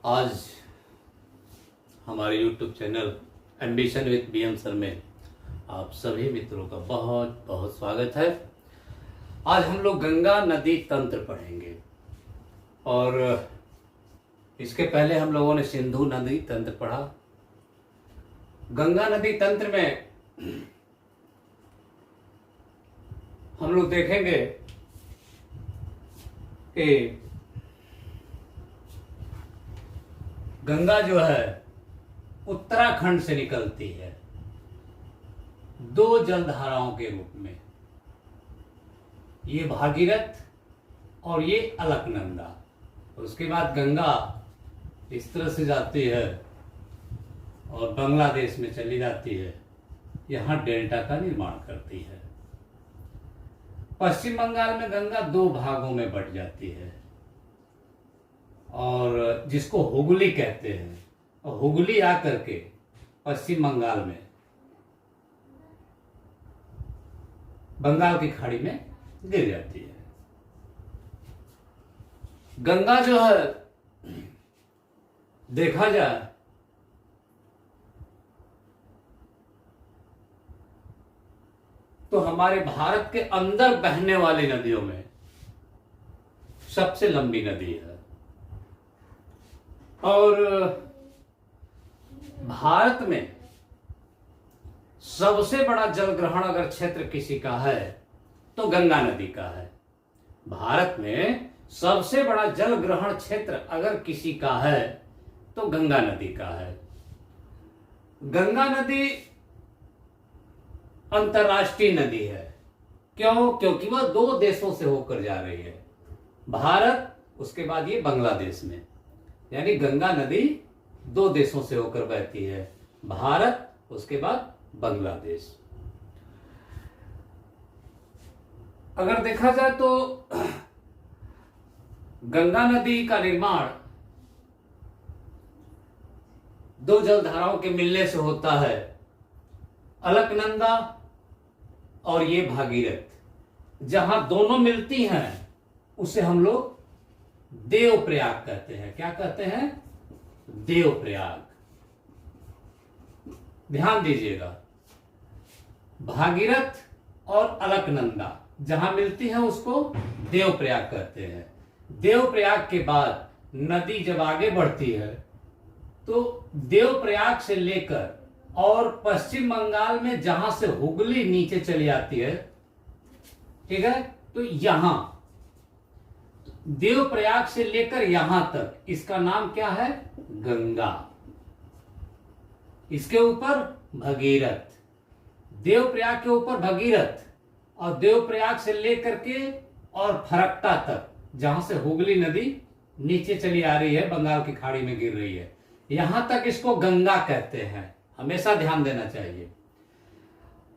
आज हमारे YouTube channel ambition with BM sir में आप सभी मित्रों का बहुत बहुत स्वागत है। आज हम लोग गंगा नदी तंत्र पढ़ेंगे और इसके पहले हम लोगों ने सिंधु नदी तंत्र पढ़ा। गंगा नदी तंत्र में हम लोग देखेंगे कि गंगा जो है उत्तराखंड से निकलती है दो जलधाराओं के रूप में, ये भागीरथ और ये अलकनंदा। उसके बाद गंगा इस तरह से जाती है और बांग्लादेश में चली जाती है, यहां डेल्टा का निर्माण करती है। पश्चिम बंगाल में गंगा दो भागों में बट जाती है और जिसको हुगली कहते हैं, और हुगली आकर के पश्चिम बंगाल में बंगाल की खाड़ी में गिर जाती है। गंगा जो है देखा जाए तो हमारे भारत के अंदर बहने वाली नदियों में सबसे लंबी नदी है और भारत में सबसे बड़ा जलग्रहण अगर क्षेत्र किसी का है तो गंगा नदी का है। भारत में सबसे बड़ा जलग्रहण क्षेत्र अगर किसी का है तो गंगा नदी का है। गंगा नदी अंतर्राष्ट्रीय नदी है। क्यों? क्योंकि वह दो देशों से होकर जा रही है, भारत उसके बाद ये बांग्लादेश में, यानी गंगा नदी दो देशों से होकर बहती है, भारत उसके बाद बांग्लादेश। अगर देखा जाए तो गंगा नदी का निर्माण दो जलधाराओं के मिलने से होता है, अलकनंदा और ये भागीरथ। जहां दोनों मिलती हैं उसे हम लोग देवप्रयाग कहते हैं। क्या कहते हैं? देवप्रयाग। ध्यान दीजिएगा, भागीरथ और अलकनंदा जहां मिलती है उसको देवप्रयाग कहते हैं। देवप्रयाग के बाद नदी जब आगे बढ़ती है तो देवप्रयाग से लेकर और पश्चिम बंगाल में जहां से हुगली नीचे चली आती है, ठीक है, तो यहां देवप्रयाग से लेकर यहां तक इसका नाम क्या है? गंगा। इसके ऊपर भगीरथ, देवप्रयाग के ऊपर भगीरथ, और देवप्रयाग से लेकर के और फरक्का तक जहां से हुगली नदी नीचे चली आ रही है, बंगाल की खाड़ी में गिर रही है, यहां तक इसको गंगा कहते हैं। हमेशा ध्यान देना चाहिए।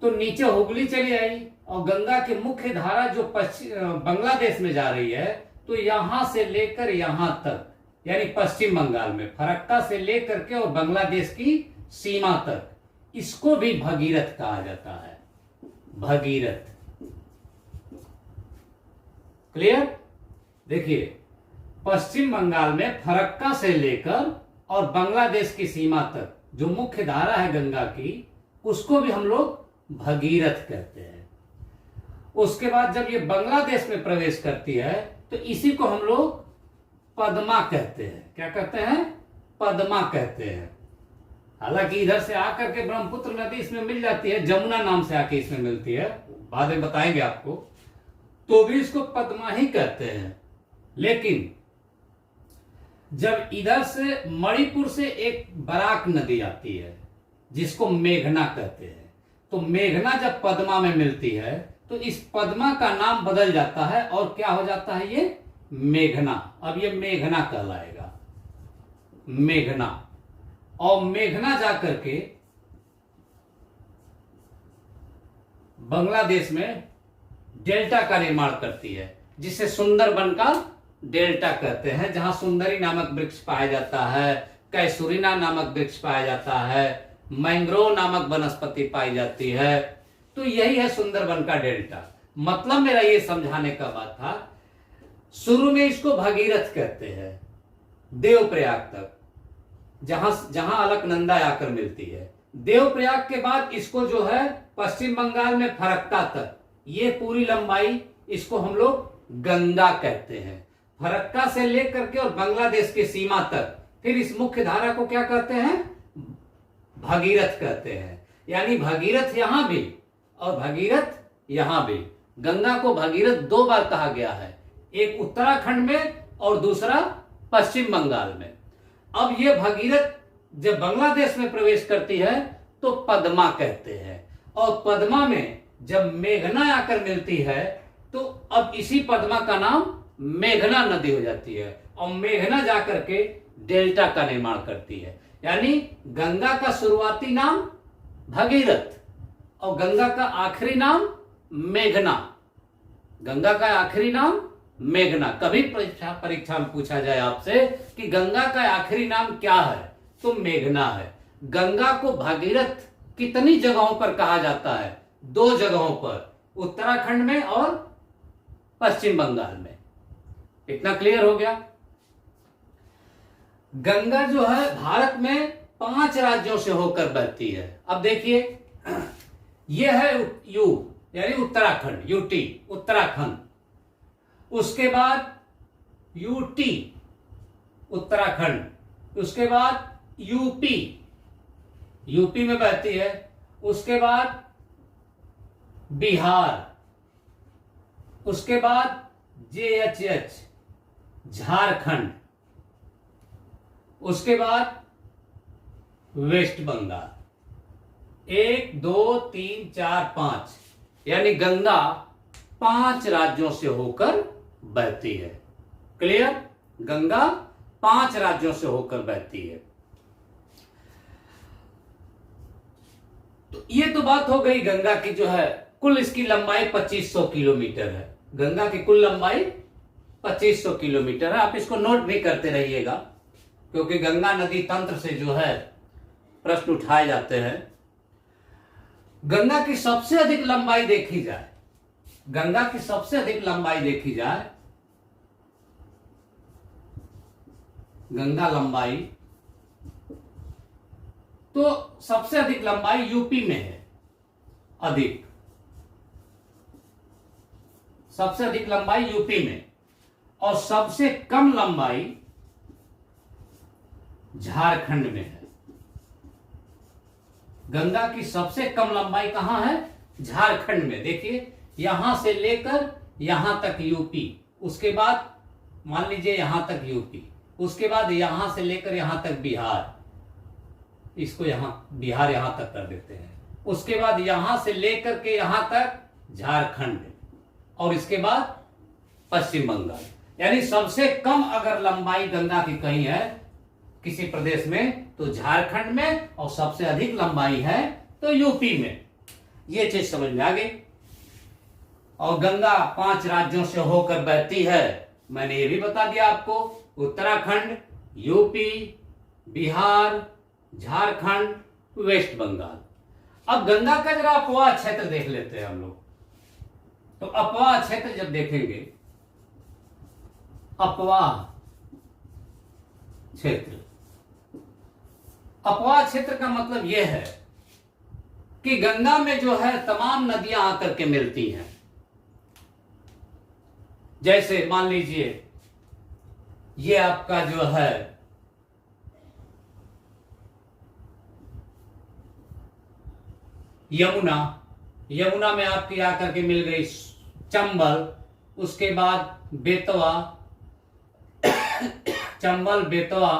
तो नीचे हुगली चली आई और गंगा की मुख्य धारा जो बांग्लादेश में जा रही है, तो यहां से लेकर यहां तक, यानी पश्चिम बंगाल में फरक्का से लेकर के और बांग्लादेश की सीमा तक, इसको भी भगीरथ कहा जाता है। भगीरथ। क्लियर? देखिए, पश्चिम बंगाल में फरक्का से लेकर और बांग्लादेश की सीमा तक जो मुख्य धारा है गंगा की, उसको भी हम लोग भगीरथ कहते हैं। उसके बाद जब ये बांग्लादेश में प्रवेश करती है तो इसी को हम लोग पद्मा कहते हैं। क्या कहते हैं? पद्मा कहते हैं। हालांकि इधर से आकर के ब्रह्मपुत्र नदी इसमें मिल जाती है, जमुना नाम से आके इसमें मिलती है, बाद में बताएंगे आपको, तो भी इसको पद्मा ही कहते हैं। लेकिन जब इधर से मणिपुर से एक बराक नदी आती है जिसको मेघना कहते हैं, तो मेघना जब पद्मा में मिलती है तो इस पद्मा का नाम बदल जाता है और क्या हो जाता है? ये मेघना। अब ये मेघना कहलाएगा, मेघना। और मेघना जाकर के बांग्लादेश में डेल्टा का निर्माण करती है, जिसे सुंदरबन का डेल्टा कहते हैं, जहां सुंदरी नामक वृक्ष पाया जाता है, कैसुरिना नामक वृक्ष पाया जाता है, मैंग्रोव नामक वनस्पति पाई जाती है। तो यही है सुंदरबन का डेल्टा। मतलब मेरा ये समझाने का बात था, शुरू में इसको भगीरथ कहते हैं देवप्रयाग तक, जहां जहां अलकनंदा आकर मिलती है। देवप्रयाग के बाद इसको जो है पश्चिम बंगाल में फरक्का तक, ये पूरी लंबाई इसको हम लोग गंगा कहते हैं। फरक्का से लेकर के और बांग्लादेश की सीमा तक, फिर इस मुख्य धारा को क्या कहते हैं? भगीरथ कहते हैं। यानी भगीरथ यहां भी और भगीरथ यहां भी। गंगा को भगीरथ दो बार कहा गया है, एक उत्तराखंड में और दूसरा पश्चिम बंगाल में। अब ये भगीरथ जब बांग्लादेश में प्रवेश करती है तो पद्मा कहते हैं, और पद्मा में जब मेघना आकर मिलती है तो अब इसी पद्मा का नाम मेघना नदी हो जाती है, और मेघना जाकर के डेल्टा का निर्माण करती है। यानी गंगा का शुरुआती नाम भगीरथ और गंगा का आखिरी नाम मेघना। गंगा का आखिरी नाम मेघना। कभी परीक्षा में पूछा जाए आपसे कि गंगा का आखिरी नाम क्या है, तो मेघना है। गंगा को भागीरथ कितनी जगहों पर कहा जाता है? 2 जगहों पर, उत्तराखंड में और पश्चिम बंगाल में। इतना क्लियर हो गया। गंगा जो है भारत में 5 राज्यों से होकर बहती है। अब देखिए, यह है यू यानी उत्तराखंड, यूटी उत्तराखंड। उसके बाद यूटी उत्तराखंड, उसके बाद यूपी, यूपी में बहती है। उसके बाद बिहार, उसके बाद जेएचएच झारखंड, उसके बाद वेस्ट बंगाल। 1 2 3 4 5, यानी गंगा 5 राज्यों से होकर बहती है। क्लियर? गंगा 5 राज्यों से होकर बहती है। तो ये तो बात हो गई गंगा की, जो है कुल इसकी लंबाई 2500 किलोमीटर है। गंगा की कुल लंबाई 2500 किलोमीटर है। आप इसको नोट भी करते रहिएगा, क्योंकि गंगा नदी तंत्र से जो है प्रश्न उठाए जाते हैं। गंगा की सबसे अधिक लंबाई देखी जाए, गंगा की सबसे अधिक लंबाई देखी जाए, गंगा लंबाई, तो सबसे अधिक लंबाई यूपी में है। अधिक, सबसे अधिक लंबाई यूपी में, और सबसे कम लंबाई झारखंड में है। गंगा की सबसे कम लंबाई कहां है? झारखंड में। देखिए, यहां से लेकर यहां तक यूपी, उसके बाद मान लीजिए यहां तक यूपी, उसके बाद यहां से लेकर यहां तक बिहार, इसको यहां बिहार यहां तक कर देते हैं। उसके बाद यहां से लेकर के यहां तक झारखंड, और इसके बाद पश्चिम बंगाल। यानी सबसे कम अगर लंबाई गंगा की कहीं है किसी प्रदेश में, तो झारखंड में, और सबसे अधिक लंबाई है तो यूपी में। यह चीज समझ में आ गई। और गंगा 5 राज्यों से होकर बहती है, मैंने ये भी बता दिया आपको। उत्तराखंड, यूपी, बिहार, झारखंड, वेस्ट बंगाल। अब गंगा का जरा अपवाह क्षेत्र देख लेते हैं हम लोग। तो अपवाह क्षेत्र जब देखेंगे, अपवाह क्षेत्र, अपवाह क्षेत्र का मतलब यह है कि गंगा में जो है तमाम नदियां आकर के मिलती हैं। जैसे मान लीजिए ये आपका जो है यमुना, यमुना में आपकी आकर के मिल गई चंबल, उसके बाद बेतवा, चंबल बेतवा,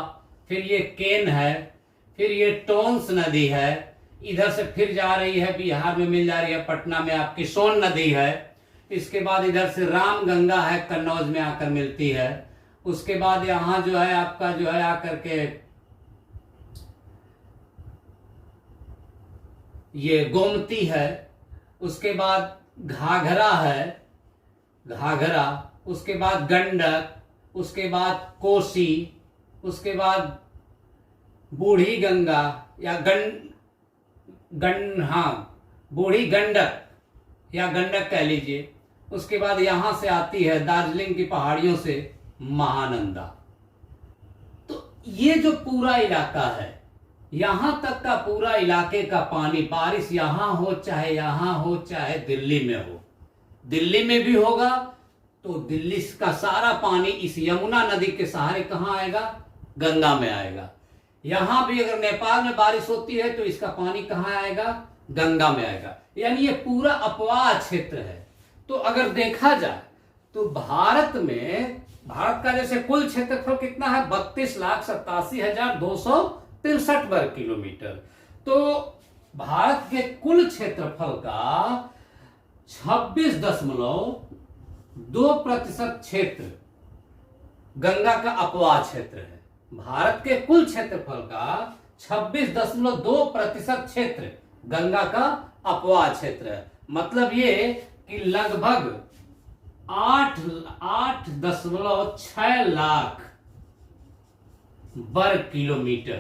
फिर ये केन है, फिर ये टोंस नदी है, इधर से फिर जा रही है बिहार में मिल जा रही है, पटना में आपकी सोन नदी है। इसके बाद इधर से राम गंगा है, कन्नौज में आकर मिलती है। उसके बाद यहां जो है आपका जो है आकर के ये गोमती है। उसके बाद घाघरा है, घाघरा, उसके बाद गंडक, उसके बाद कोसी, उसके बाद बूढ़ी गंगा या बूढ़ी गंडक या गंडक कह लीजिए। उसके बाद यहां से आती है दार्जिलिंग की पहाड़ियों से महानंदा। तो ये जो पूरा इलाका है, यहां तक का पूरा इलाके का पानी, बारिश यहां हो चाहे दिल्ली में हो, दिल्ली में भी होगा तो दिल्ली का सारा पानी इस यमुना नदी के सहारे कहां आएगा? गंगा में आएगा। यहां भी अगर नेपाल में बारिश होती है तो इसका पानी कहां आएगा? गंगा में आएगा। यानी ये पूरा अपवाह क्षेत्र है। तो अगर देखा जाए तो भारत में, भारत का जैसे कुल क्षेत्रफल कितना है? 32,87,263 वर्ग किलोमीटर। तो भारत के कुल क्षेत्रफल का 26.2% क्षेत्र गंगा का अपवाह क्षेत्र है। भारत के कुल क्षेत्रफल का 26.2% क्षेत्र गंगा का अपवाह क्षेत्र है। मतलब ये कि लगभग 8.6 लाख वर्ग किलोमीटर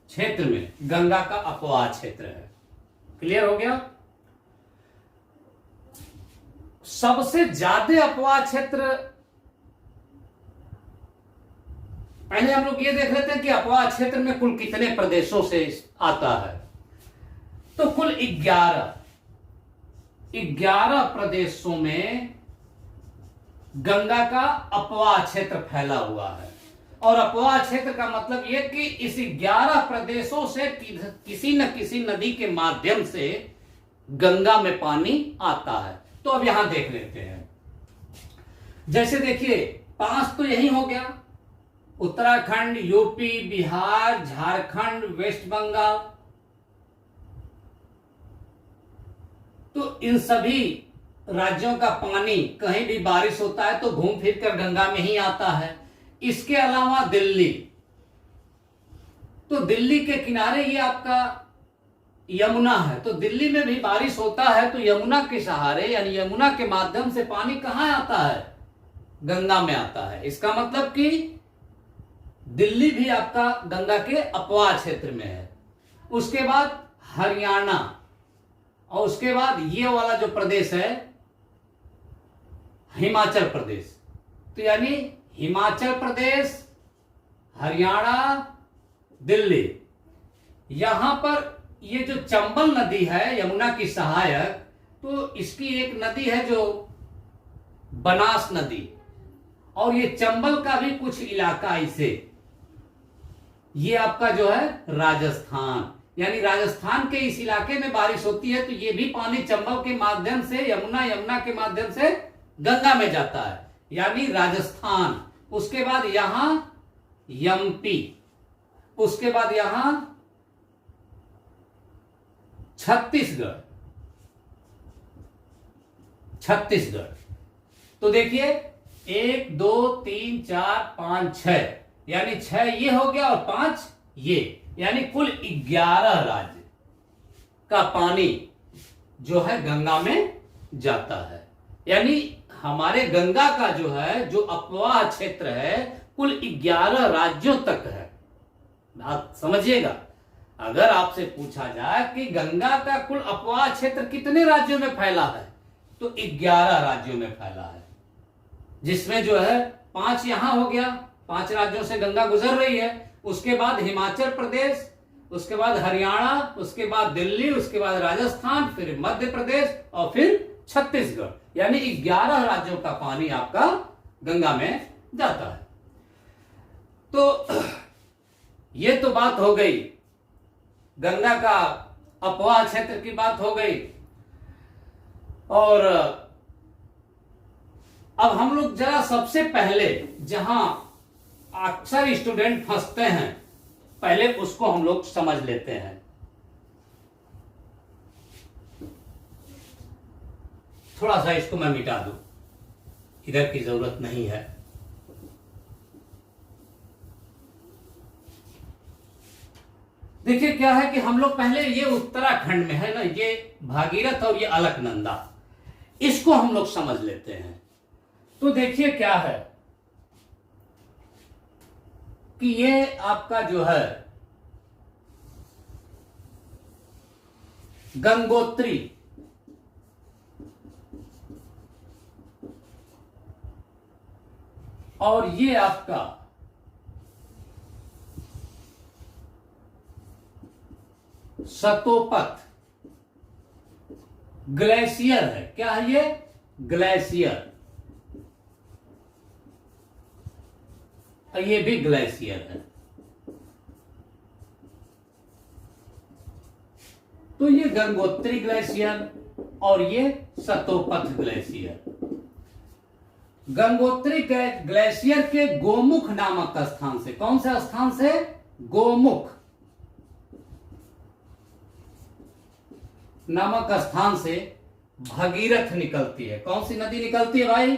क्षेत्र में गंगा का अपवाह क्षेत्र है। क्लियर हो गया? सबसे ज्यादा अपवाह क्षेत्र, पहले हम लोग ये देख लेते हैं कि अपवाह क्षेत्र में कुल कितने प्रदेशों से आता है। तो कुल 11 प्रदेशों में गंगा का अपवाह क्षेत्र फैला हुआ है। और अपवाह क्षेत्र का मतलब यह कि इस 11 प्रदेशों से किसी न किसी नदी के माध्यम से गंगा में पानी आता है। तो अब यहां देख लेते हैं। जैसे देखिए, 5 तो यही हो गया, उत्तराखंड, यूपी, बिहार, झारखंड, वेस्ट बंगाल। तो इन सभी राज्यों का पानी कहीं भी बारिश होता है तो घूम फिर कर गंगा में ही आता है। इसके अलावा दिल्ली, तो दिल्ली के किनारे ये आपका यमुना है। तो दिल्ली में भी बारिश होता है तो यमुना के सहारे, यानी यमुना के माध्यम से पानी कहां आता है? गंगा में आता है। इसका मतलब कि दिल्ली भी आपका गंगा के अपवाह क्षेत्र में है। उसके बाद हरियाणा, और उसके बाद ये वाला जो प्रदेश है हिमाचल प्रदेश। तो यानी हिमाचल प्रदेश, हरियाणा, दिल्ली, यहां पर ये जो चंबल नदी है यमुना की सहायक, तो इसकी एक नदी है जो बनास नदी, और ये चंबल का भी कुछ इलाका इसे, ये आपका जो है राजस्थान, यानी राजस्थान के इस इलाके में बारिश होती है तो ये भी पानी चंबल के माध्यम से यमुना के माध्यम से गंगा में जाता है, यानी राजस्थान। उसके बाद यहां एमपी, उसके बाद यहां छत्तीसगढ़। तो देखिए 1 2 3 4 5 6, यानी 6 ये हो गया और 5 ये, यानी कुल 11 राज्य का पानी जो है गंगा में जाता है। यानी हमारे गंगा का जो है, जो अपवाह क्षेत्र है, कुल 11 राज्यों तक है। बात समझिएगा। अगर आपसे पूछा जाए कि गंगा का कुल अपवाह क्षेत्र कितने राज्यों में फैला है, तो 11 राज्यों में फैला है, जिसमें जो है 5 यहां हो गया, 5 राज्यों से गंगा गुजर रही है। उसके बाद हिमाचल प्रदेश, उसके बाद हरियाणा, उसके बाद दिल्ली, उसके बाद राजस्थान, फिर मध्य प्रदेश और फिर छत्तीसगढ़, यानी 11 राज्यों का पानी आपका गंगा में जाता है। तो ये तो बात हो गई, गंगा का अपवाह क्षेत्र की बात हो गई। और अब हम लोग जरा सबसे पहले जहां अक्सर स्टूडेंट फंसते हैं, पहले उसको हम लोग समझ लेते हैं। थोड़ा सा इसको मैं मिटा दूं, इधर की जरूरत नहीं है। देखिए क्या है कि हम लोग पहले, ये उत्तराखंड में है ना, ये भागीरथ और ये अलकनंदा, इसको हम लोग समझ लेते हैं। तो देखिए क्या है कि ये आपका जो है गंगोत्री, और ये आपका सतोपथ ग्लेशियर है। क्या है ये? ग्लेशियर। ये भी ग्लेशियर है। तो ये गंगोत्री ग्लेशियर और ये सतोपथ ग्लेशियर। गंगोत्री ग्लेशियर के गोमुख नामक स्थान से, कौन से स्थान से? गोमुख नामक स्थान से भागीरथ निकलती है। कौन सी नदी निकलती है भाई?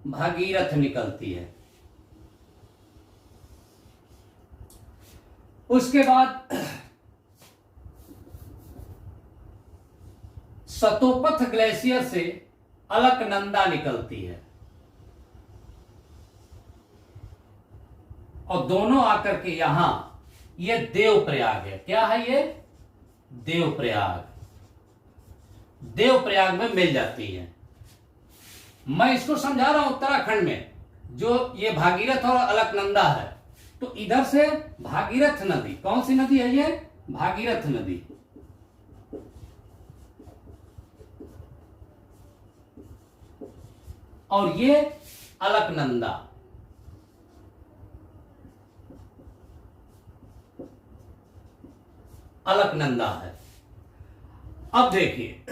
भागीरथ निकलती है। उसके बाद सतोपथ ग्लेशियर से अलकनंदा निकलती है और दोनों आकर के यहां ये देवप्रयाग है। क्या है ये? देवप्रयाग। देवप्रयाग में मिल जाती है। मैं इसको समझा रहा हूं उत्तराखंड में जो ये भागीरथ और अलकनंदा है, तो इधर से भागीरथ नदी, कौन सी नदी है ये? भागीरथ नदी। और ये अलकनंदा। अलकनंदा है। अब देखिए,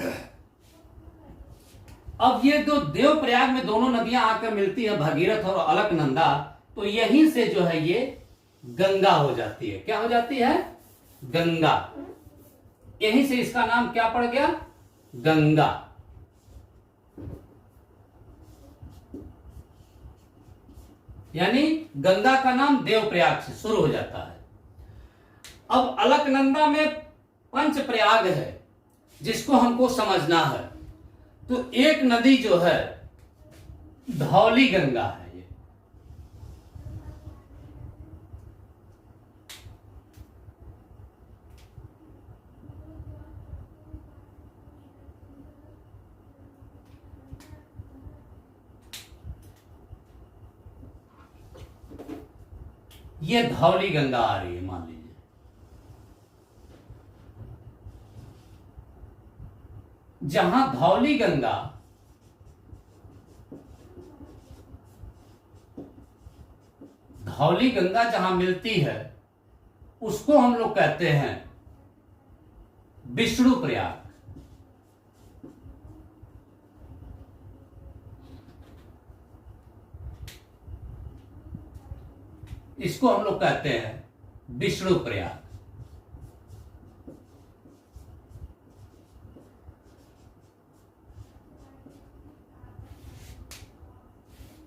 अब ये दो देवप्रयाग में दोनों नदियां आकर मिलती है, भागीरथ और अलकनंदा, तो यहीं से जो है ये गंगा हो जाती है। क्या हो जाती है? गंगा। यहीं से इसका नाम क्या पड़ गया? गंगा। यानी गंगा का नाम देवप्रयाग से शुरू हो जाता है। अब अलकनंदा में पंच प्रयाग है जिसको हमको समझना है। तो एक नदी जो है धौली गंगा है। ये धौली गंगा आ रही है, मान लीजिए। जहां धौली गंगा जहां मिलती है उसको हम लोग कहते हैं विष्णु प्रयाग। इसको हम लोग कहते हैं विष्णु प्रयाग।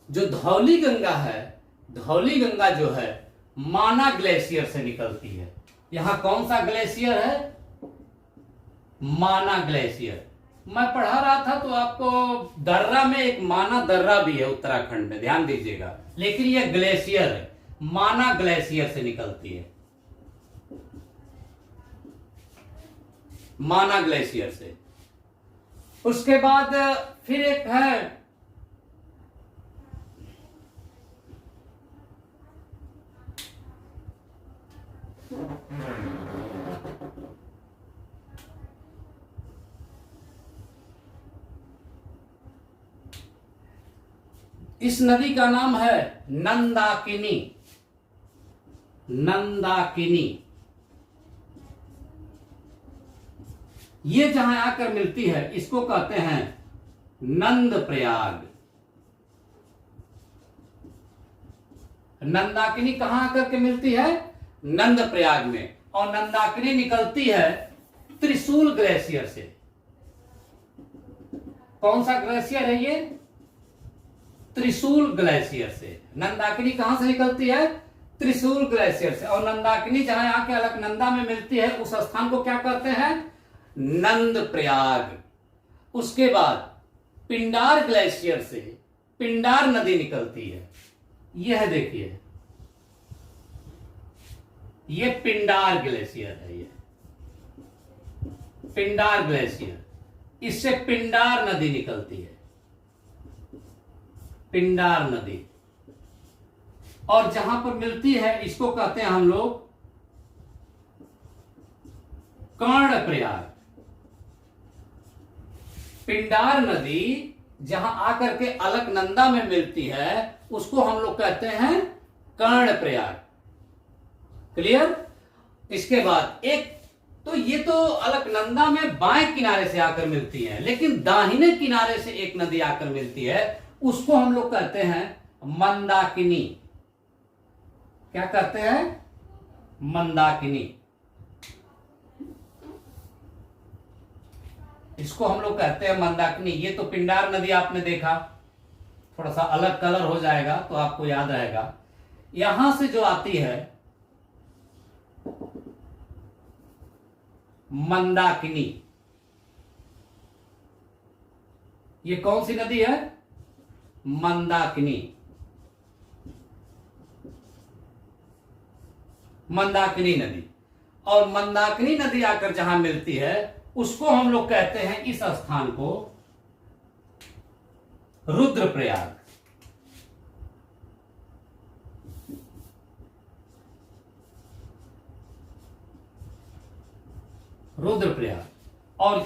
जो धौली गंगा है, धौली गंगा जो है माना ग्लेशियर से निकलती है। यहां कौन सा ग्लेशियर है? माना ग्लेशियर। मैं पढ़ा रहा था तो आपको दर्रा में एक माना दर्रा भी है उत्तराखंड में, ध्यान दीजिएगा। लेकिन यह ग्लेशियर है, माना ग्लेशियर से निकलती है। माना ग्लेशियर से। उसके बाद फिर एक है इस नदी का नाम है नंदाकिनी। नंदाकिनी। ये जहां आकर मिलती है इसको कहते हैं नंद प्रयाग। नंदाकिनी कहां आकर के मिलती है? नंद प्रयाग में। और नंदाकिनी निकलती है त्रिशूल ग्लेशियर से। कौन सा ग्लेशियर है ये? त्रिशूल ग्लेशियर से। नंदाकिनी कहां से निकलती है? त्रिशूल ग्लेशियर से। और नंदाकिनी जहां आके अलकनंदा में मिलती है उस स्थान को क्या कहते हैं? नंद प्रयाग। उसके बाद पिंडार ग्लेशियर से पिंडार नदी निकलती है। यह देखिए, ये पिंडार ग्लेशियर है। ये पिंडार ग्लेशियर, इससे पिंडार नदी निकलती है। पिंडार नदी। और जहां पर मिलती है इसको कहते हैं हम लोग कर्णप्रयाग। पिंडार नदी जहां आकर के अलकनंदा में मिलती है उसको हम लोग कहते हैं कर्णप्रयाग। क्लियर। इसके बाद एक तो ये तो अलकनंदा में बाएं किनारे से आकर मिलती है, लेकिन दाहिने किनारे से एक नदी आकर मिलती है, उसको हम लोग कहते हैं मंदाकिनी। क्या कहते हैं? मंदाकिनी। इसको हम लोग कहते हैं मंदाकिनी। ये तो पिंडार नदी आपने देखा, थोड़ा सा अलग कलर हो जाएगा तो आपको याद रहेगा। यहां से जो आती है मंदाकिनी, ये कौन सी नदी है? मंदाकिनी। मंदाकिनी नदी। और मंदाकिनी नदी आकर जहां मिलती है उसको हम लोग कहते हैं, इस स्थान को रुद्रप्रयाग। रुद्रप्रयाग। और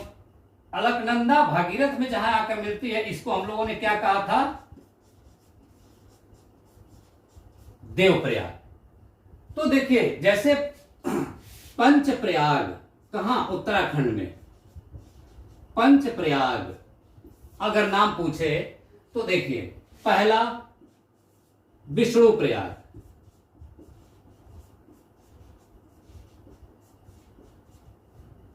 अलकनंदा भागीरथ में जहां आकर मिलती है इसको हम लोगों ने क्या कहा था? देवप्रयाग। तो देखिए, जैसे पंचप्रयाग कहां? उत्तराखंड में। पंचप्रयाग अगर नाम पूछे तो देखिए, पहला विष्णु प्रयाग,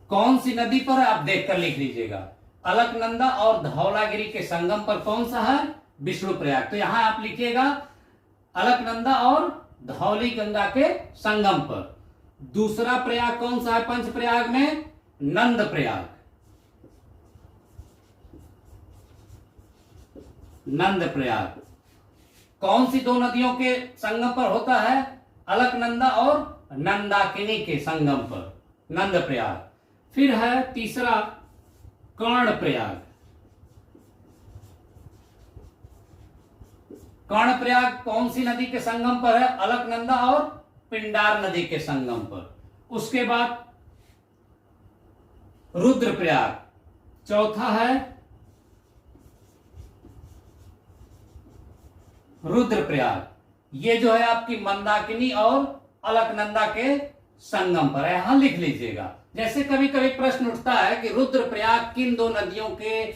कौन सी नदी पर है आप देखकर लिख लीजिएगा। अलकनंदा और धौलागिरी के संगम पर कौन सा है? विष्णु प्रयाग। तो यहां आप लिखिएगा अलकनंदा और धौली गंगा के संगम पर। दूसरा प्रयाग कौन सा है पंच प्रयाग में? नंद प्रयाग। नंद प्रयाग कौन सी दो नदियों के संगम पर होता है? अलकनंदा और नंदाकिनी के संगम पर, नंद प्रयाग। फिर है तीसरा कर्णप्रयाग। कर्णप्रयाग कौन सी नदी के संगम पर है? अलकनंदा और पिंडार नदी के संगम पर। उसके बाद रुद्रप्रयाग। चौथा है रुद्रप्रयाग। ये जो है आपकी मंदाकिनी और अलकनंदा के संगम पर है, यहां लिख लीजिएगा। जैसे कभी कभी प्रश्न उठता है कि रुद्रप्रयाग किन दो नदियों के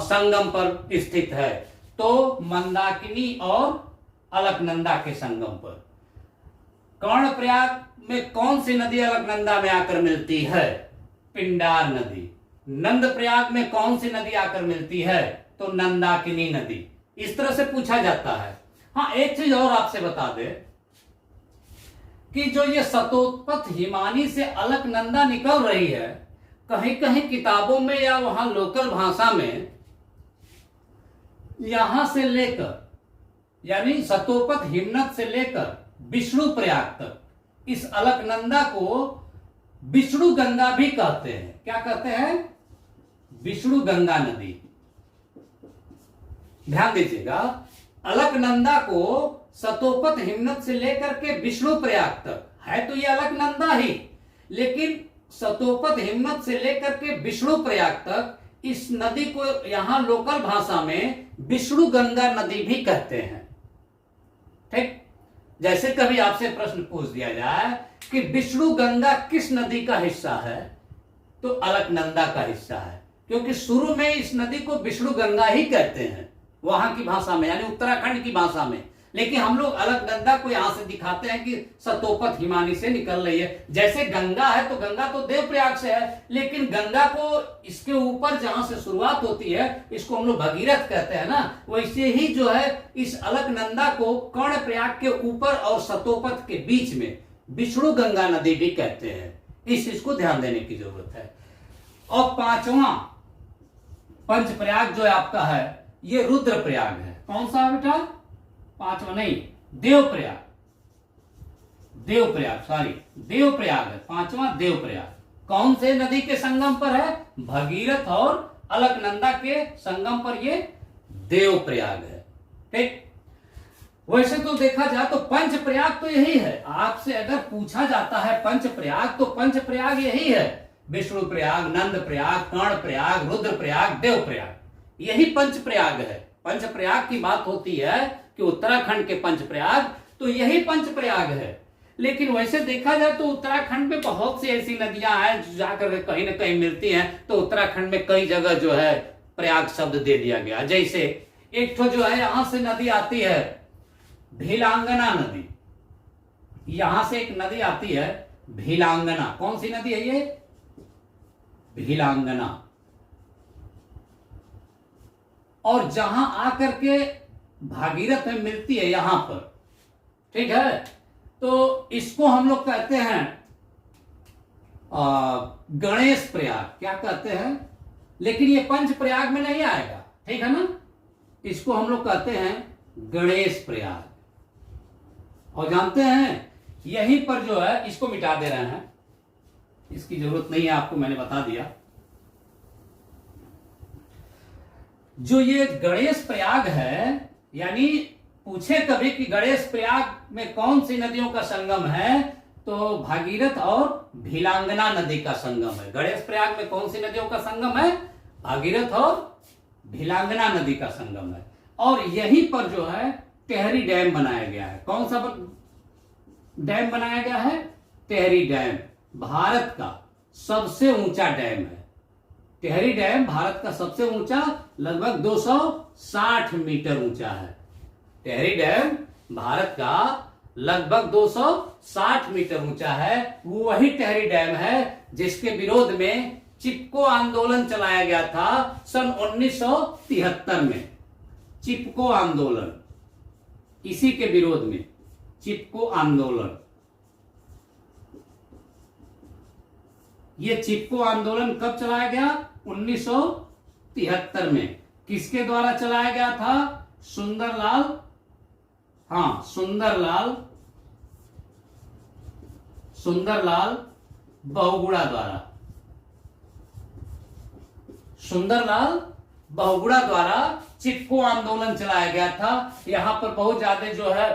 संगम पर स्थित है, तो मंदाकिनी और अलकनंदा के संगम पर। कर्णप्रयाग में कौन सी नदी अलकनंदा में आकर मिलती है? पिंडार नदी। नंद प्रयाग में कौन सी नदी आकर मिलती है? तो नंदाकिनी नदी। इस तरह से पूछा जाता है। हाँ, एक चीज और आपसे बता दे कि जो ये सतोत्पथ हिमानी से अलकनंदा निकल रही है, कहीं कहीं किताबों में या वहां लोकल भाषा में यहां से लेकर, यानी सतोपथ हिमनद से लेकर विष्णु प्रयाग तक इस अलकनंदा को विष्णु गंगा भी कहते हैं। क्या कहते हैं? विष्णु गंगा नदी। ध्यान दीजिएगा, अलकनंदा को सतोपथ हिमनद से लेकर के विष्णु प्रयाग तक है तो ये अलकनंदा ही, लेकिन सतोपथ हिमनद से लेकर के विष्णु प्रयाग तक इस नदी को यहां लोकल भाषा में विष्णु गंगा नदी भी कहते हैं। ठीक। जैसे कभी आपसे प्रश्न पूछ दिया जाए कि विष्णु गंगा किस नदी का हिस्सा है, तो अलकनंदा का हिस्सा है, क्योंकि शुरू में इस नदी को विष्णु गंगा ही कहते हैं वहां की भाषा में, यानी उत्तराखंड की भाषा में। लेकिन हम लोग अलकनंदा को यहां से दिखाते हैं कि सतोपथ हिमानी से निकल रही है। जैसे गंगा है तो गंगा तो देवप्रयाग से है, लेकिन गंगा को इसके ऊपर जहां से शुरुआत होती है इसको हम लोग भगीरथ कहते हैं ना, वैसे ही जो है इस अलकनंदा को कर्णप्रयाग के ऊपर और सतोपथ के बीच में विष्णु गंगा नदी भी कहते हैं। इस चीज को ध्यान देने की जरूरत है। और पांचवा पंचप्रयाग जो है आपका है, ये रुद्रप्रयाग है। कौन सा है बेटा? पांचवा नहीं, देवप्रयाग। देवप्रयाग, सॉरी, देवप्रयाग है पांचवा, देवप्रयाग। कौन से नदी के संगम पर है? भगीरथ और अलकनंदा के संगम पर ये देवप्रयाग है। ठीक। वैसे तो देखा जाए तो पंचप्रयाग तो यही है। आपसे अगर पूछा जाता है पंचप्रयाग, तो पंचप्रयाग यही है, विष्णु प्रयाग, नंद प्रयाग, कर्ण प्रयाग, रुद्र प्रयाग, देव प्रयाग, यही पंच प्रयाग है। पंच प्रयाग की बात होती है कि उत्तराखंड के पंच प्रयाग, तो यही पंच प्रयाग है। लेकिन वैसे देखा जाए तो उत्तराखंड में बहुत सी ऐसी नदियां हैं जो जाकर कहीं ना कहीं मिलती हैं, तो उत्तराखंड में कई जगह जो है प्रयाग शब्द दे दिया गया। जैसे एक तो जो है यहां से नदी आती है भीलांगना नदी, यहां से एक नदी आती है भीलांगना। कौन सी नदी है ये? भीलांगना। और जहां आकर के भागीरथ में मिलती है यहां पर, ठीक है, तो इसको हम लोग कहते हैं गणेश प्रयाग। क्या कहते हैं? लेकिन ये पंच प्रयाग में नहीं आएगा, ठीक है ना। इसको हम लोग कहते हैं गणेश प्रयाग। और जानते हैं यहीं पर जो है, इसको मिटा दे रहे हैं, इसकी जरूरत नहीं है आपको, मैंने बता दिया। जो ये गणेश प्रयाग है, यानी पूछे कभी कि गणेश प्रयाग में कौन सी नदियों का संगम है, तो भागीरथ और भीलांगना नदी का संगम है। गणेश प्रयाग में कौन सी नदियों का संगम है? भागीरथ और भीलांगना नदी का संगम है। और यहीं पर जो है टेहरी डैम बनाया गया है। कौन सा डैम बनाया गया है? टेहरी डैम भारत का सबसे ऊंचा डैम है। टेहरी डैम भारत का सबसे ऊंचा, लगभग 260 मीटर ऊंचा है। टेहरी डैम भारत का लगभग 260 मीटर ऊंचा है। वो वही टेहरी डैम है जिसके विरोध में चिपको आंदोलन चलाया गया था सन 1973 में। चिपको आंदोलन, इसी के विरोध में चिपको आंदोलन। ये चिपको आंदोलन कब चलाया गया? 1973 में। किसके द्वारा चलाया गया था? सुंदरलाल, हाँ, सुंदरलाल बहुगुणा द्वारा। सुंदरलाल बहुगुणा द्वारा चिपको आंदोलन चलाया गया था। यहां पर बहुत ज्यादा जो है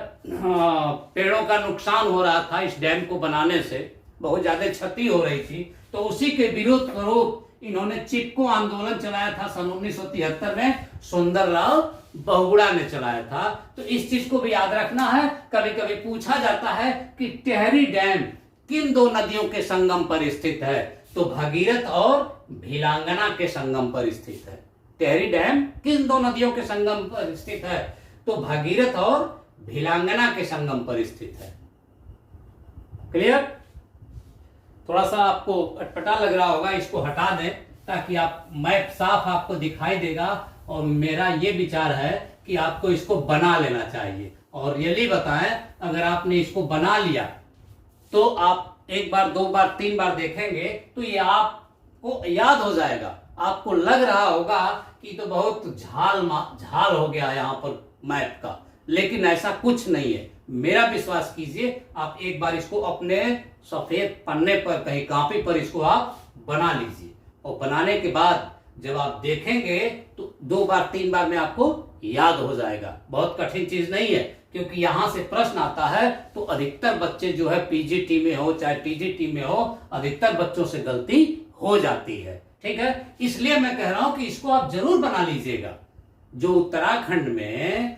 पेड़ों का नुकसान हो रहा था, इस डैम को बनाने से बहुत ज्यादा क्षति हो रही थी, तो उसी के विरोध स्वरूप इन्होंने चिपको आंदोलन चलाया था सन 1973 में। सुंदरलाल बहुगुणा ने चलाया था। तो इस चीज को भी याद रखना है। कभी कभी पूछा जाता है कि टेहरी डैम किन दो नदियों के संगम पर स्थित है, तो भगीरथ और भीलांगना के संगम पर स्थित है। टेहरी डैम किन दो नदियों के संगम पर स्थित है, तो भगीरथ और भीलांगना के संगम पर स्थित है। क्लियर? थोड़ा सा आपको अटपटा लग रहा होगा, इसको हटा दें ताकि आप मैप साफ आपको दिखाई देगा। और मेरा ये विचार है कि आपको इसको बना लेना चाहिए। और रियली बताएं, अगर आपने इसको बना लिया तो आप एक बार, दो बार, तीन बार देखेंगे तो ये आपको याद हो जाएगा। आपको लग रहा होगा कि तो बहुत झाल हो गया यहाँ पर मैप का, लेकिन ऐसा कुछ नहीं है। मेरा विश्वास कीजिए, आप एक बार इसको अपने सफेद पन्ने पर, कहीं कॉपी पर इसको आप बना लीजिए। और बनाने के बाद जब आप देखेंगे तो दो बार, तीन बार में आपको याद हो जाएगा। बहुत कठिन चीज नहीं है, क्योंकि यहां से प्रश्न आता है तो अधिकतर बच्चे जो है पीजीटी में हो चाहे टीजीटी में हो, अधिकतर बच्चों से गलती हो जाती है। ठीक है, इसलिए मैं कह रहा हूं कि इसको आप जरूर बना लीजिएगा। जो उत्तराखंड में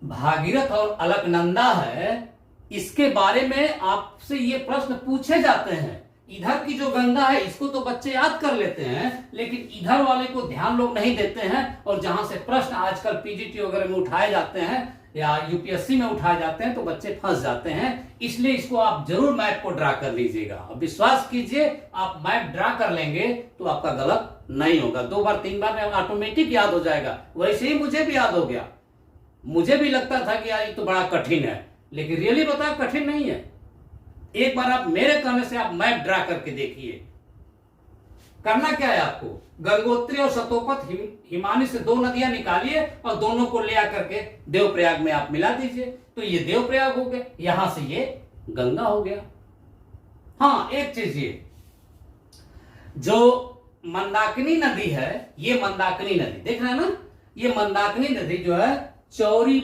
भागीरथ और अलकनंदा है, इसके बारे में आपसे ये प्रश्न पूछे जाते हैं। इधर की जो गंगा है इसको तो बच्चे याद कर लेते हैं, लेकिन इधर वाले को ध्यान लोग नहीं देते हैं। और जहां से प्रश्न आजकल पीजीटी वगैरह में उठाए जाते हैं या यूपीएससी में उठाए जाते हैं, तो बच्चे फंस जाते हैं। इसलिए इसको आप जरूर मैप को ड्रा कर लीजिएगा। अब विश्वास कीजिए, आप मैप ड्रा कर लेंगे तो आपका गलत नहीं होगा। दो बार, तीन बार में ऑटोमेटिक याद हो जाएगा। वैसे ही मुझे भी याद हो गया। मुझे भी लगता था कि यार ये तो बड़ा कठिन है, लेकिन रियली बताया कठिन नहीं है। एक बार आप मेरे कहने से आप मैप ड्रा करके देखिए। करना क्या है आपको? गंगोत्री और सतोपथ हिमानी से दो नदियां निकालिए और दोनों को ले आकर के देवप्रयाग में आप मिला दीजिए, तो ये देवप्रयाग हो गया, यहां से ये गंगा हो गया। हाँ, एक चीज, ये जो मंदाकिनी नदी है, ये मंदाकिनी नदी देख रहे हैं ना, ये मंदाकिनी नदी जो है चौरी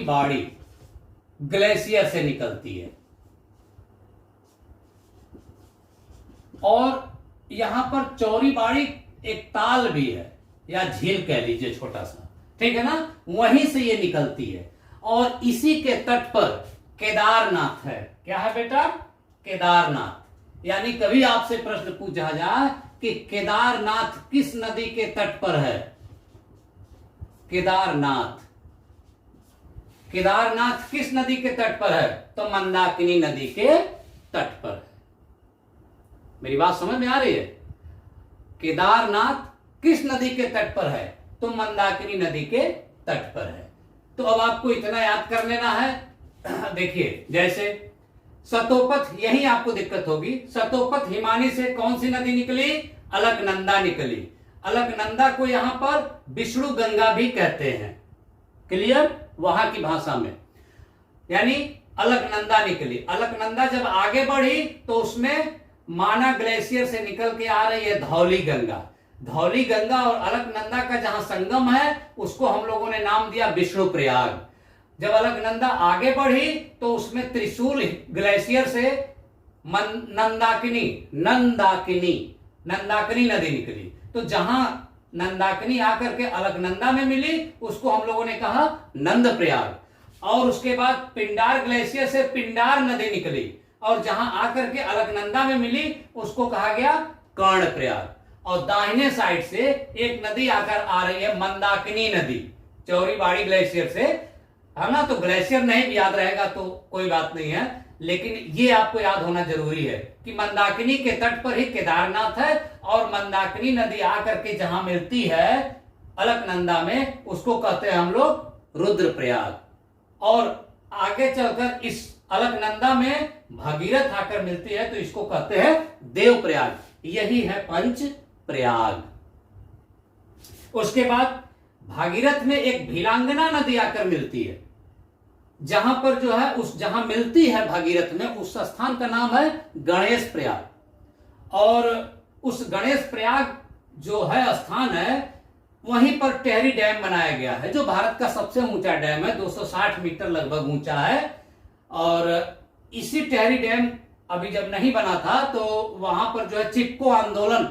बाड़ी ग्लेशियर से निकलती है। और यहां पर चौरीबाड़ी एक ताल भी है या झील कह लीजिए, छोटा सा, ठीक है ना, वहीं से ये निकलती है। और इसी के तट पर केदारनाथ है। क्या है बेटा? केदारनाथ। यानी कभी आपसे प्रश्न पूछा जाए कि केदारनाथ किस नदी के तट पर है? केदारनाथ, केदारनाथ किस नदी के तट पर है? तो मंदाकिनी नदी के तट पर है। मेरी बात समझ में आ रही है? केदारनाथ किस नदी के तट पर है? तो मंदाकिनी नदी के तट पर है। तो अब आपको इतना याद कर लेना है। देखिए, जैसे सतोपथ, यही आपको दिक्कत होगी। सतोपथ हिमानी से कौन सी नदी निकली? अलकनंदा निकली। अलकनंदा को यहां पर विष्णु गंगा भी कहते हैं। क्लियर? वहां की भाषा में, यानी अलकनंदा निकली। अलकनंदा जब आगे बढ़ी तो उसमें माना ग्लेशियर से निकल के आ रही है धौली गंगा। धौली गंगा और अलकनंदा का जहां संगम है उसको हम लोगों ने नाम दिया विष्णु प्रयाग। जब अलकनंदा आगे बढ़ी तो उसमें त्रिशूल ग्लेशियर से नंदाकिनी नंदाकिनी नंदाकिनी नदी निकली। तो जहां नंदाकिनी आकर के अलकनंदा में मिली उसको हम लोगों ने कहा नंद प्रयाग। और उसके बाद पिंडार ग्लेशियर से पिंडार नदी निकली और जहां आकर के अलकनंदा में मिली उसको कहा गया कर्ण प्रयाग। और दाहिने साइड से एक नदी आकर आ रही है मंदाकिनी नदी, चौरीबाड़ी ग्लेशियर से, है ना। तो ग्लेशियर नहीं भी याद रहेगा तो कोई बात नहीं है, लेकिन ये आपको याद होना जरूरी है कि मंदाकिनी के तट पर ही केदारनाथ है और मंदाकिनी नदी आकर के जहां मिलती है अलकनंदा में उसको कहते हैं हम लोग रुद्रप्रयाग। और आगे चलकर इस अलकनंदा में भगीरथ आकर मिलती है तो इसको कहते हैं देवप्रयाग। यही है पंच प्रयाग। उसके बाद भागीरथ में एक भिलांगना नदी आकर मिलती है। जहां पर जो है उस जहां मिलती है भागीरथ में उस स्थान का नाम है गणेश प्रयाग। और उस गणेश प्रयाग जो है स्थान है वहीं पर टेहरी डैम बनाया गया है, जो भारत का सबसे ऊंचा डैम है, 260 मीटर लगभग ऊंचा है। और इसी टेहरी डैम अभी जब नहीं बना था तो वहां पर जो है चिपको आंदोलन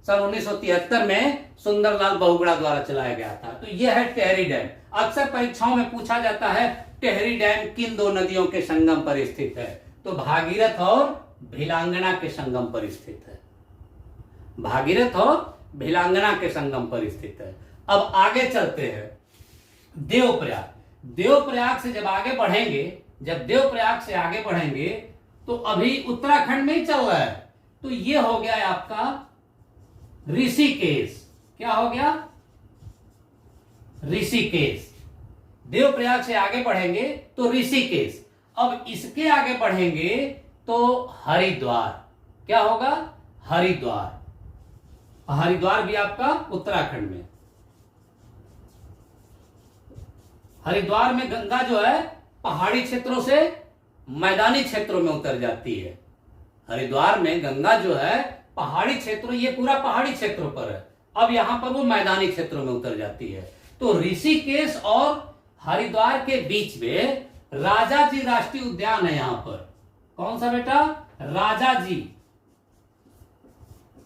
सन 1973 में सुंदरलाल बहुगुणा द्वारा चलाया गया था। तो यह है टेहरी डैम। अक्सर परीक्षाओं में पूछा जाता है टेहरी डैम किन दो नदियों के संगम पर स्थित है? तो भागीरथ और भिलांगना के संगम पर स्थित है। भागीरथ और भिलांगना के संगम पर स्थित है। अब आगे चलते हैं देवप्रयाग। देवप्रयाग से जब आगे बढ़ेंगे, जब देवप्रयाग से आगे बढ़ेंगे तो अभी उत्तराखंड में ही चल रहा है। तो ये हो गया आपका ऋषिकेश। क्या हो गया? ऋषिकेश। देवप्रयाग से आगे बढ़ेंगे तो ऋषिकेश। अब इसके आगे बढ़ेंगे तो हरिद्वार। क्या होगा? हरिद्वार। हरिद्वार भी आपका उत्तराखंड में। हरिद्वार में गंगा जो है पहाड़ी क्षेत्रों से मैदानी क्षेत्रों में उतर जाती है। हरिद्वार में गंगा जो है पहाड़ी क्षेत्रों, ये पूरा पहाड़ी क्षेत्रों पर है, अब यहां पर वो मैदानी क्षेत्रों में उतर जाती है। तो ऋषिकेश और हरिद्वार के बीच में राजाजी राष्ट्रीय उद्यान है। यहां पर कौन सा बेटा? राजाजी,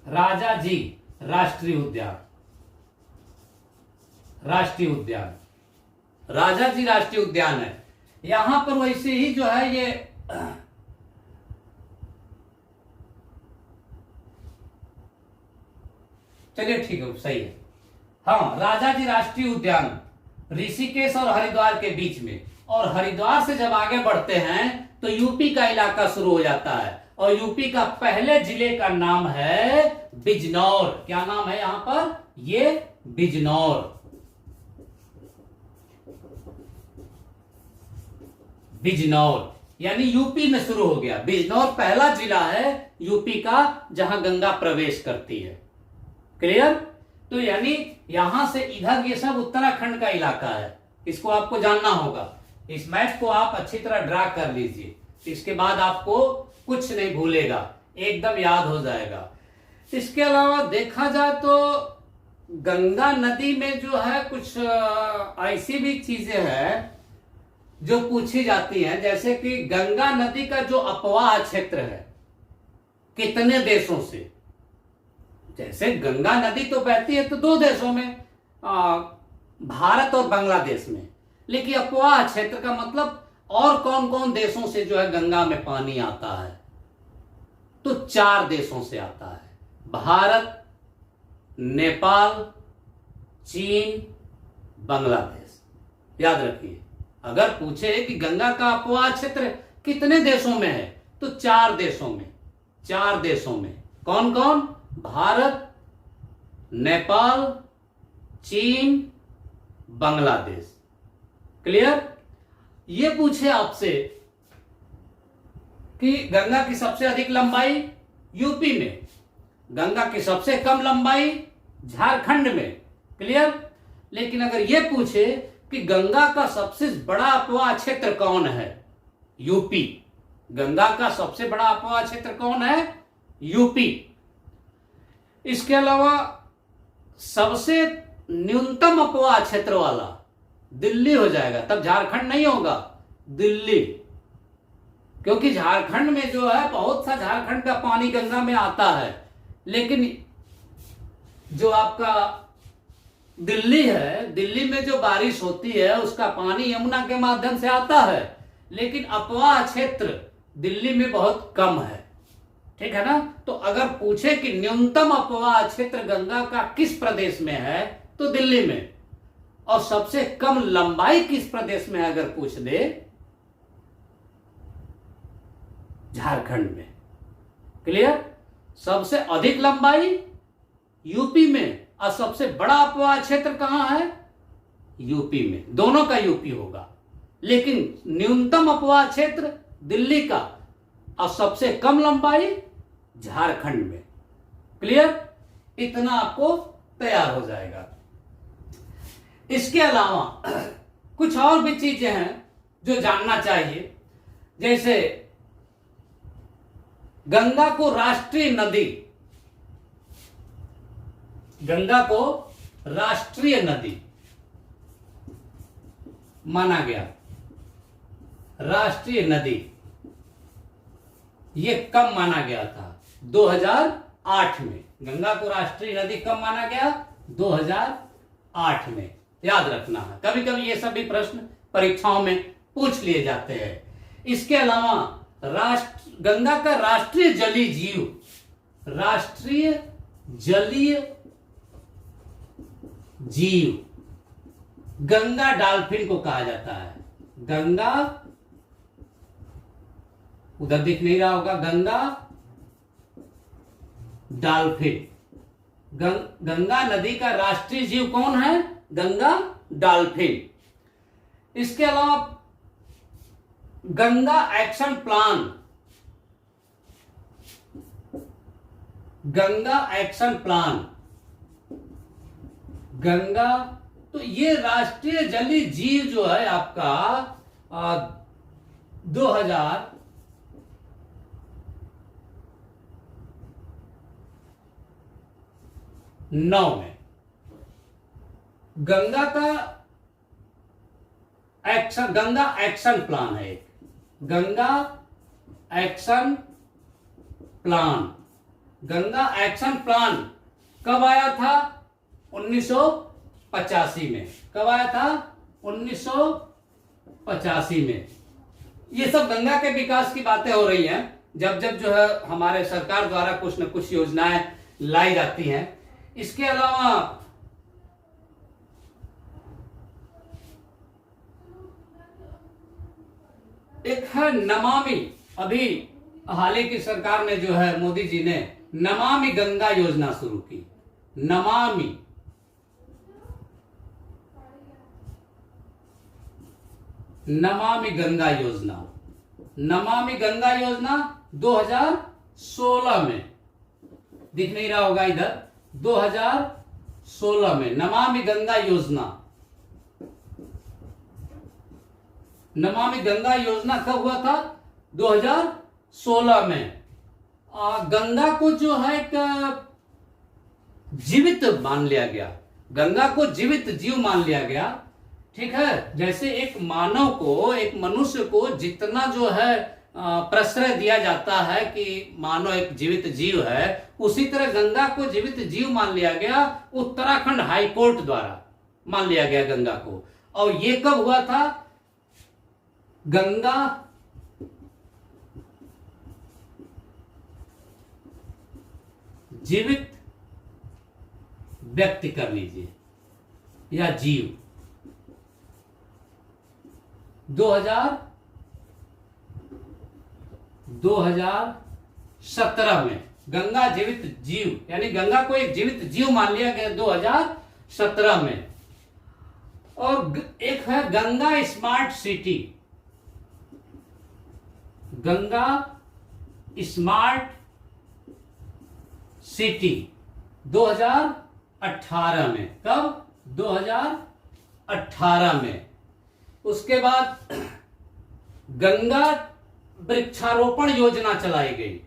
राजाजी राष्ट्रीय उद्यान। राष्ट्रीय उद्यान, राजाजी राष्ट्रीय उद्यान है। यहां पर वैसे ही जो है ये चलिए ठीक है, सही है। हाँ, राजाजी राष्ट्रीय उद्यान ऋषिकेश और हरिद्वार के बीच में। और हरिद्वार से जब आगे बढ़ते हैं तो यूपी का इलाका शुरू हो जाता है। और यूपी का पहले जिले का नाम है बिजनौर। क्या नाम है यहां पर? ये बिजनौर। बिजनौर यानी यूपी में शुरू हो गया। बिजनौर पहला जिला है यूपी का जहां गंगा प्रवेश करती है। क्लियर? तो यानी यहां से इधर ये सब उत्तराखंड का इलाका है। इसको आपको जानना होगा। इस मैप को आप अच्छी तरह ड्रा कर लीजिए, इसके बाद आपको कुछ नहीं भूलेगा, एकदम याद हो जाएगा। इसके अलावा देखा जाए तो गंगा नदी में जो है कुछ ऐसी भी चीजें हैं जो पूछी जाती हैं, जैसे कि गंगा नदी का जो अपवाह क्षेत्र है कितने देशों से। जैसे गंगा नदी तो बहती है तो दो देशों में, भारत और बांग्लादेश में, लेकिन अपवाह क्षेत्र का मतलब और कौन कौन देशों से जो है गंगा में पानी आता है, तो 4 देशों से आता है, भारत, नेपाल, चीन, बांग्लादेश। याद रखिए, अगर पूछे कि गंगा का अपवाह क्षेत्र कितने देशों में है, तो 4 देशों में। 4 देशों में कौन कौन? भारत, नेपाल, चीन, बांग्लादेश। क्लियर? ये पूछे आपसे कि गंगा की सबसे अधिक लंबाई यूपी में, गंगा की सबसे कम लंबाई झारखंड में। क्लियर? लेकिन अगर यह पूछे कि गंगा का सबसे बड़ा अपवाह क्षेत्र कौन है, यूपी। गंगा का सबसे बड़ा अपवाह क्षेत्र कौन है? यूपी। इसके अलावा सबसे न्यूनतम अपवाह क्षेत्र वाला दिल्ली हो जाएगा, तब झारखंड नहीं होगा, दिल्ली। क्योंकि झारखंड में जो है बहुत सा झारखंड का पानी गंगा में आता है, लेकिन जो आपका दिल्ली है, दिल्ली में जो बारिश होती है उसका पानी यमुना के माध्यम से आता है, लेकिन अपवाह क्षेत्र दिल्ली में बहुत कम है। ठीक है ना? तो अगर पूछे कि न्यूनतम अपवाह क्षेत्र गंगा का किस प्रदेश में है, तो दिल्ली में, और सबसे कम लंबाई किस प्रदेश में है अगर पूछ दे, झारखंड में। क्लियर? सबसे अधिक लंबाई यूपी में, और सबसे बड़ा अपवाह क्षेत्र कहां है? यूपी में। दोनों का यूपी होगा, लेकिन न्यूनतम अपवाह क्षेत्र दिल्ली का, और सबसे कम लंबाई झारखंड में। क्लियर? इतना आपको तैयार हो जाएगा। इसके अलावा कुछ और भी चीजें हैं जो जानना चाहिए, जैसे गंगा को राष्ट्रीय नदी, गंगा को राष्ट्रीय नदी माना गया। राष्ट्रीय नदी ये कब माना गया था? 2008 में। गंगा को राष्ट्रीय नदी कब माना गया? 2008 में। याद रखना है, कभी कभी ये सब भी प्रश्न परीक्षाओं में पूछ लिए जाते हैं। इसके अलावा गंगा का राष्ट्रीय जलीय जीव, राष्ट्रीय जलीय जीव गंगा डॉल्फिन को कहा जाता है। गंगा, उधर दिख नहीं रहा होगा, गंगा डॉल्फिन। गंगा नदी का राष्ट्रीय जीव कौन है? गंगा डॉल्फिन। इसके अलावा Ganga action plan, Ganga action plan, Ganga, तो ये राष्ट्रीय जलीय जीव जो है आपका 2009 में। गंगा का एक्शन, गंगा एक्शन प्लान है एक, Ganga action plan. Ganga action plan कब आया था? 1985 में। कब आया था? 1985 में। ये सब गंगा के विकास की बातें हो रही हैं, जब जब जो है हमारे सरकार द्वारा कुछ न कुछ योजनाएं लाई जाती हैं। इसके अलावा एक है नमामि, अभी हाल ही की सरकार ने जो है, मोदी जी ने नमामि गंगा योजना शुरू की। नमामि, नमामि गंगा योजना, नमामि गंगा योजना 2016 में। दिख नहीं रहा होगा इधर, 2016 में नमामि गंगा योजना। नमामि गंगा योजना कब हुआ था? 2016 में। गंगा को जो है एक जीवित मान लिया गया, गंगा को जीवित जीव मान लिया गया। ठीक है। जैसे एक मानव को, एक मनुष्य को जितना जो है प्रश्रय दिया जाता है कि मानव एक जीवित जीव है, उसी तरह गंगा को जीवित जीव मान लिया गया उत्तराखंड हाईकोर्ट द्वारा, मान लिया गया गंगा को। और ये कब हुआ था? गंगा जीवित व्यक्ति कर लीजिए या जीव 2017 में गंगा जीवित जीव, यानी गंगा को एक जीवित जीव मान लिया गया 2017 में। और एक है Ganga smart city, Ganga smart city 2018 में। कब? 2018 में। उसके बाद गंगा वृक्षारोपण योजना चलाई गई,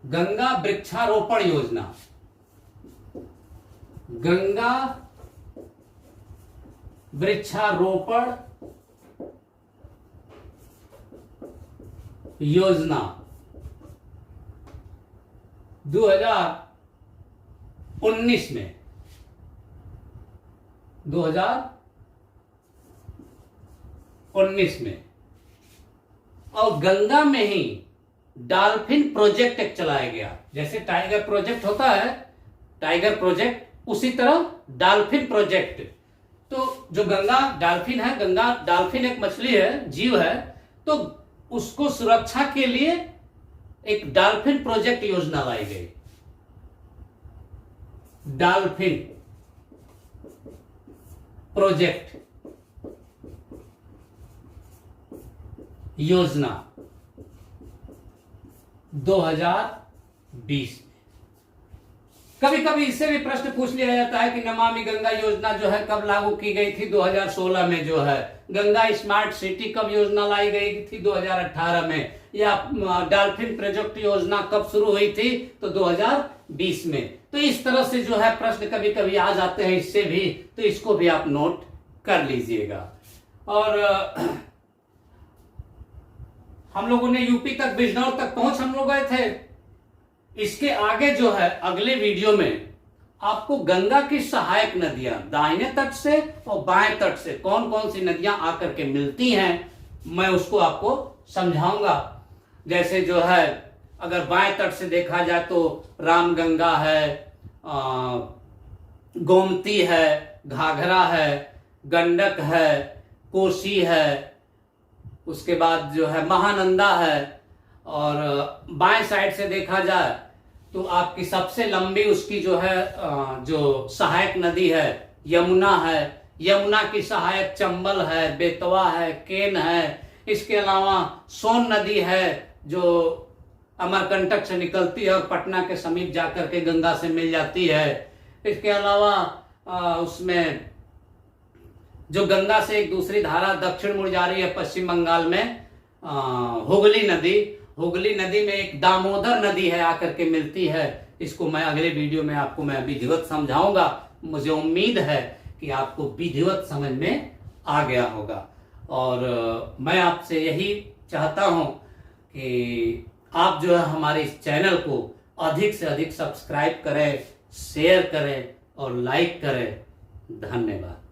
गंगा वृक्षारोपण योजना, गंगा वृक्षारोपण योजना 2019 में, 2019 में। और गंगा में ही डॉल्फिन प्रोजेक्ट एक चलाया गया। जैसे टाइगर प्रोजेक्ट होता है, टाइगर प्रोजेक्ट, उसी तरह डॉल्फिन प्रोजेक्ट। तो जो गंगा डॉल्फिन है, गंगा डॉल्फिन एक मछली है, जीव है, तो उसको सुरक्षा के लिए एक डॉल्फिन प्रोजेक्ट योजना लाई गई। डॉल्फिन प्रोजेक्ट योजना 2020 में। कभी कभी इससे भी प्रश्न पूछ लिया जाता है कि नमामि गंगा योजना जो है कब लागू की गई थी? 2016 में जो है। गंगा स्मार्ट सिटी कब योजना लाई गई थी? 2018 में। या डॉल्फिन प्रोजेक्ट योजना कब शुरू हुई थी? तो 2020 में। तो इस तरह से जो है प्रश्न कभी कभी आ जाते हैं इससे भी, तो इसको भी आप नोट कर लीजिएगा। और हम लोगों ने यूपी तक, बिजनौर तक पहुंच हम लोग गए थे। इसके आगे जो है अगले वीडियो में आपको गंगा की सहायक नदियां दाहिने तट से और बाएं तट से कौन कौन सी नदियां आकर के मिलती हैं, मैं उसको आपको समझाऊंगा। जैसे जो है अगर बाएं तट से देखा जाए तो रामगंगा है, गोमती है, घाघरा है, गंडक है, कोसी है, उसके बाद जो है महानंदा है। और बाएं साइड से देखा जाए तो आपकी सबसे लंबी उसकी जो है जो सहायक नदी है यमुना है। यमुना की सहायक चंबल है, बेतवा है, केन है। इसके अलावा सोन नदी है जो अमरकंटक से निकलती है और पटना के समीप जाकर के गंगा से मिल जाती है। इसके अलावा उसमें जो गंगा से एक दूसरी धारा दक्षिण मुड़ जा रही है पश्चिम बंगाल में, हुगली नदी। हुगली नदी में एक दामोदर नदी है आकर के मिलती है। इसको मैं अगले वीडियो में आपको मैं विधिवत समझाऊंगा। मुझे उम्मीद है कि आपको विधिवत समझ में आ गया होगा। और मैं आपसे यही चाहता हूं कि आप जो है हमारे इस चैनल को अधिक से अधिक सब्सक्राइब करें, शेयर करें और लाइक करें। धन्यवाद।